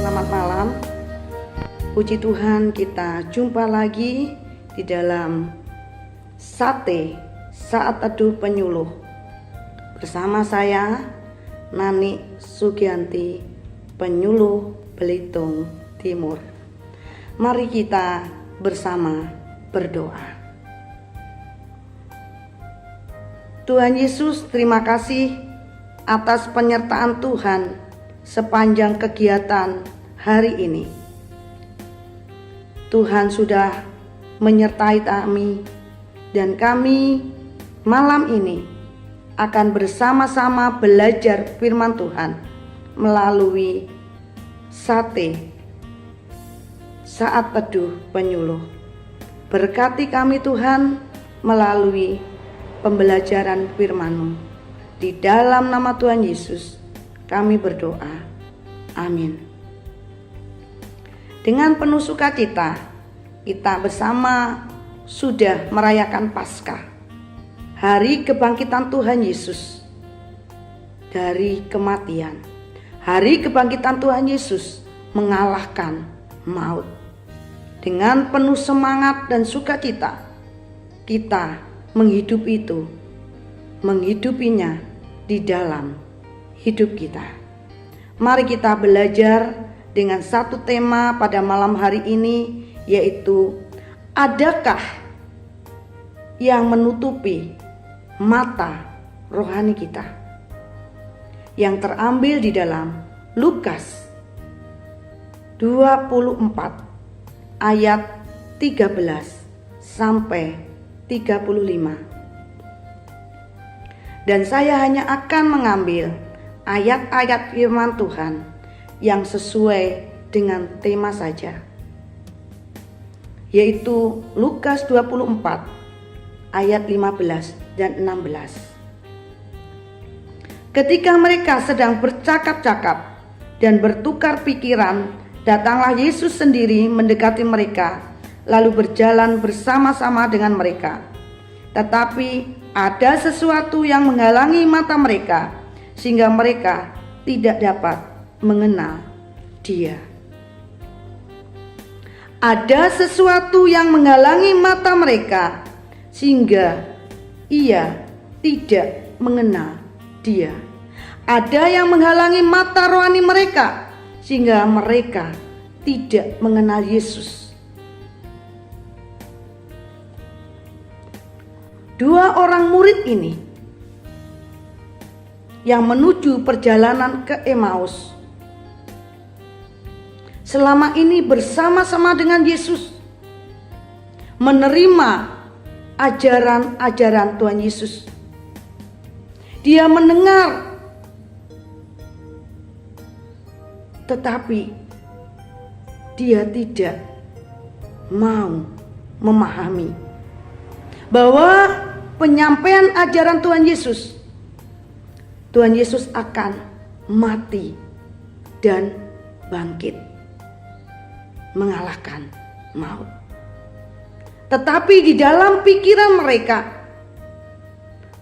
Selamat malam. Puji Tuhan, kita jumpa lagi di dalam Sate Saat Teduh Penyuluh bersama saya Nani Sugianti, penyuluh Belitung Timur. Mari kita bersama berdoa. Tuhan Yesus, terima kasih atas penyertaan Tuhan sepanjang kegiatan hari ini. Tuhan sudah menyertai kami, dan kami malam ini akan bersama-sama belajar firman Tuhan melalui Sate Saat Teduh Penyuluh. Berkati kami Tuhan melalui pembelajaran firman-Mu. Di dalam nama Tuhan Yesus kami berdoa. Amin. Dengan penuh sukacita kita bersama sudah merayakan Paskah, hari kebangkitan Tuhan Yesus dari kematian. Hari kebangkitan Tuhan Yesus mengalahkan maut. Dengan penuh semangat dan sukacita kita menghidupinya di dalam hidup kita. Mari kita belajar dengan satu tema pada malam hari ini, yaitu adakah yang menutupi mata rohani kita, yang terambil di dalam Lukas 24 ayat 13 sampai 35. Dan saya hanya akan mengambil ayat-ayat firman Tuhan yang sesuai dengan tema saja, yaitu Lukas 24 ayat 15 dan 16. Ketika mereka sedang bercakap-cakap dan bertukar pikiran, datanglah Yesus sendiri mendekati mereka, lalu berjalan bersama-sama dengan mereka. Tetapi ada sesuatu yang menghalangi mata mereka, sehingga mereka tidak dapat mengenal Dia. Ada sesuatu yang menghalangi mata mereka, sehingga ia tidak mengenal Dia. Ada yang menghalangi mata rohani mereka, sehingga mereka tidak mengenal Yesus. Dua orang murid ini yang menuju perjalanan ke Emmaus selama ini bersama-sama dengan Yesus, menerima ajaran-ajaran Tuhan Yesus. Dia mendengar, tetapi dia tidak mau memahami bahwa penyampaian ajaran Tuhan Yesus akan mati dan bangkit, mengalahkan maut. Tetapi di dalam pikiran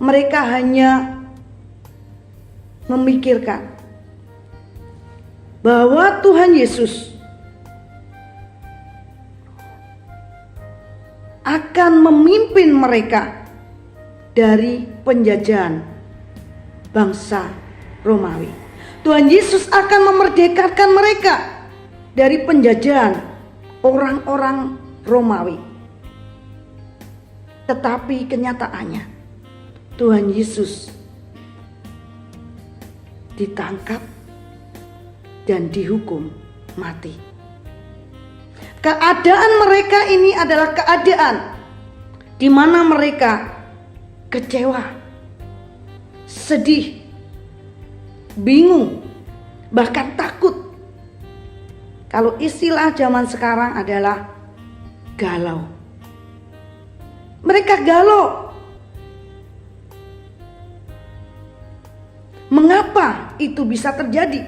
mereka hanya memikirkan bahwa Tuhan Yesus akan memimpin mereka dari penjajahan bangsa Romawi. Tuhan Yesus akan memerdekakan mereka dari penjajahan orang-orang Romawi. Tetapi kenyataannya Tuhan Yesus ditangkap dan dihukum mati. Keadaan mereka ini adalah keadaan di mana mereka kecewa, sedih, bingung, bahkan takut. Kalau istilah zaman sekarang adalah galau. Mereka galau. Mengapa itu bisa terjadi?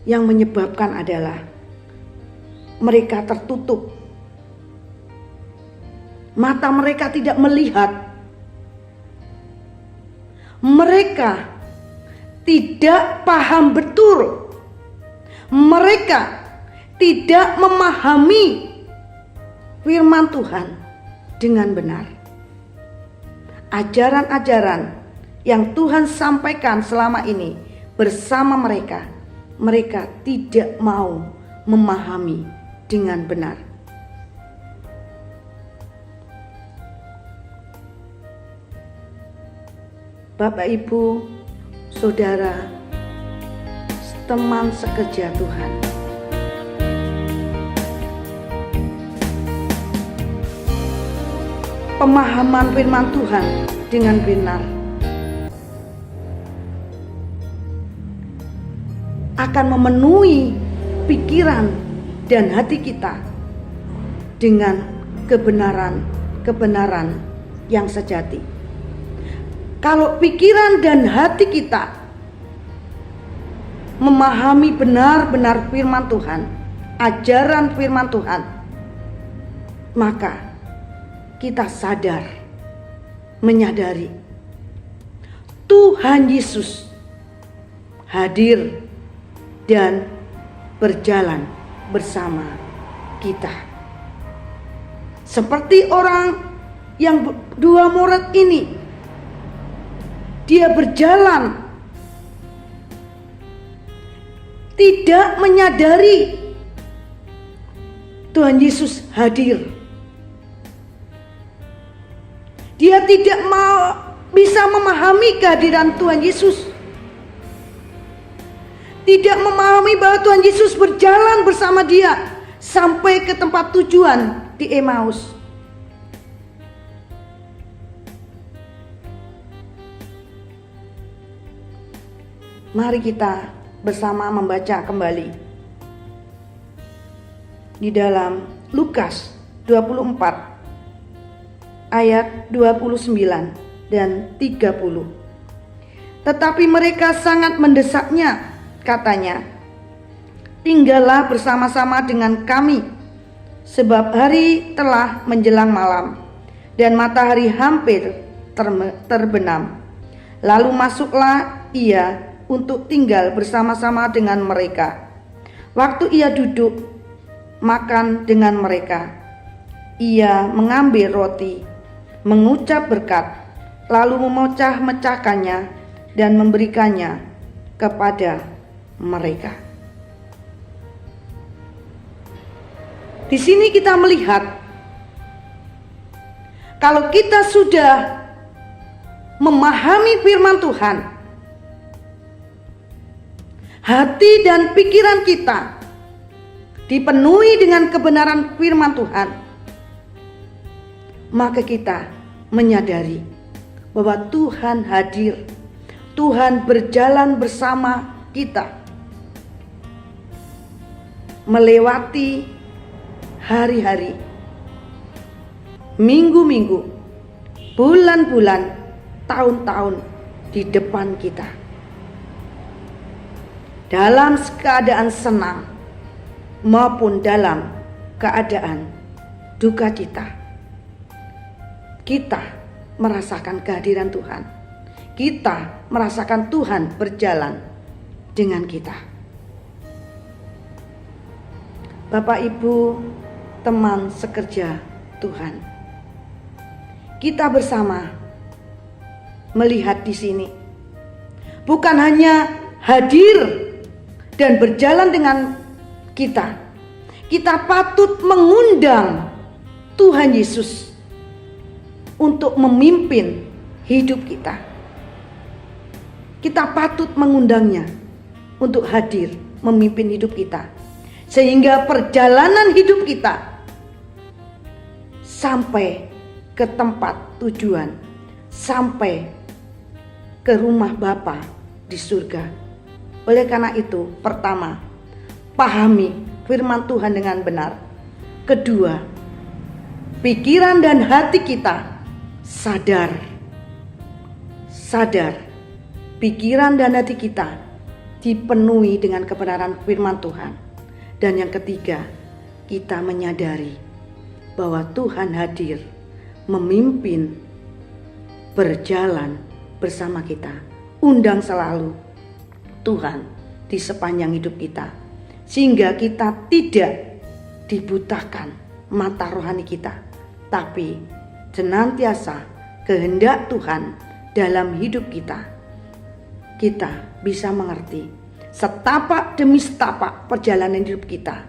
Yang menyebabkan adalah mereka tertutup. Mata mereka tidak melihat. Mereka tidak paham betul. Mereka tidak memahami firman Tuhan dengan benar. Ajaran-ajaran yang Tuhan sampaikan selama ini bersama mereka, mereka tidak mau memahami dengan benar. Bapak, Ibu, Saudara, teman sekerja Tuhan, pemahaman firman Tuhan dengan benar akan memenuhi pikiran dan hati kita dengan kebenaran yang sejati. Kalau pikiran dan hati kita memahami benar-benar firman Tuhan, ajaran firman Tuhan, maka kita sadar, menyadari Tuhan Yesus hadir dan berjalan bersama kita. Seperti orang yang dua murid ini, dia berjalan tidak menyadari Tuhan Yesus hadir. Dia tidak bisa memahami kehadiran Tuhan Yesus. Tidak memahami bahwa Tuhan Yesus berjalan bersama dia sampai ke tempat tujuan di Emmaus. Mari kita bersama membaca kembali di dalam Lukas 24 ayat 29 dan 30. Tetapi mereka sangat mendesaknya, katanya, "Tinggallah bersama-sama dengan kami, sebab hari telah menjelang malam dan matahari hampir terbenam." Lalu masuklah ia untuk tinggal bersama-sama dengan mereka. Waktu ia duduk makan dengan mereka, ia mengambil roti, mengucap berkat, lalu memecah-mecahkannya dan memberikannya kepada mereka. Di sini kita melihat kalau kita sudah memahami firman Tuhan, hati dan pikiran kita dipenuhi dengan kebenaran firman Tuhan, maka kita menyadari bahwa Tuhan hadir, Tuhan berjalan bersama kita, melewati hari-hari, minggu-minggu, bulan-bulan, tahun-tahun di depan kita. Dalam keadaan senang maupun dalam keadaan duka cita, kita merasakan kehadiran Tuhan. Kita merasakan Tuhan berjalan dengan kita. Bapak, Ibu, teman sekerja Tuhan, kita bersama melihat di sini bukan hanya hadir dan berjalan dengan kita. Kita patut mengundang Tuhan Yesus untuk memimpin hidup kita. Kita patut mengundangnya untuk hadir memimpin hidup kita, sehingga perjalanan hidup kita sampai ke tempat tujuan, sampai ke rumah Bapa di surga. Oleh karena itu, pertama, pahami firman Tuhan dengan benar. Kedua, pikiran dan hati kita sadar. Pikiran dan hati kita dipenuhi dengan kebenaran firman Tuhan. Dan yang ketiga, kita menyadari bahwa Tuhan hadir, memimpin, berjalan bersama kita. Undang selalu Tuhan di sepanjang hidup kita, sehingga kita tidak dibutakan mata rohani kita, tapi senantiasa kehendak Tuhan dalam hidup kita bisa mengerti setapak demi setapak perjalanan hidup kita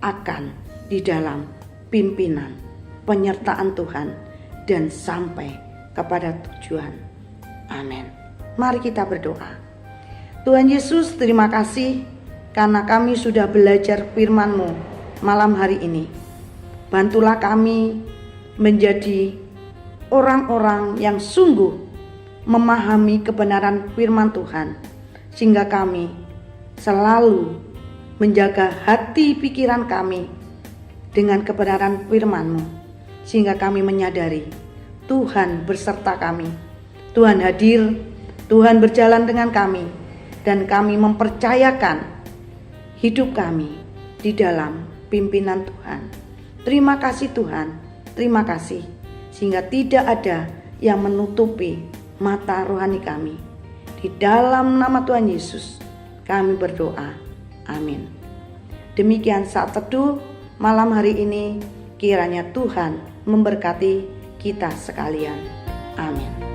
akan di dalam pimpinan penyertaan Tuhan dan sampai kepada tujuan. Amin. Mari kita berdoa. Tuhan Yesus, terima kasih karena kami sudah belajar firman-Mu malam hari ini. Bantulah kami menjadi orang-orang yang sungguh memahami kebenaran firman Tuhan, sehingga kami selalu menjaga hati pikiran kami dengan kebenaran firman-Mu, sehingga kami menyadari Tuhan berserta kami, Tuhan hadir, Tuhan berjalan dengan kami, dan kami mempercayakan hidup kami di dalam pimpinan Tuhan. Terima kasih Tuhan, terima kasih, sehingga tidak ada yang menutupi mata rohani kami. Di dalam nama Tuhan Yesus kami berdoa, amin. Demikian saat teduh malam hari ini, kiranya Tuhan memberkati kita sekalian, amin.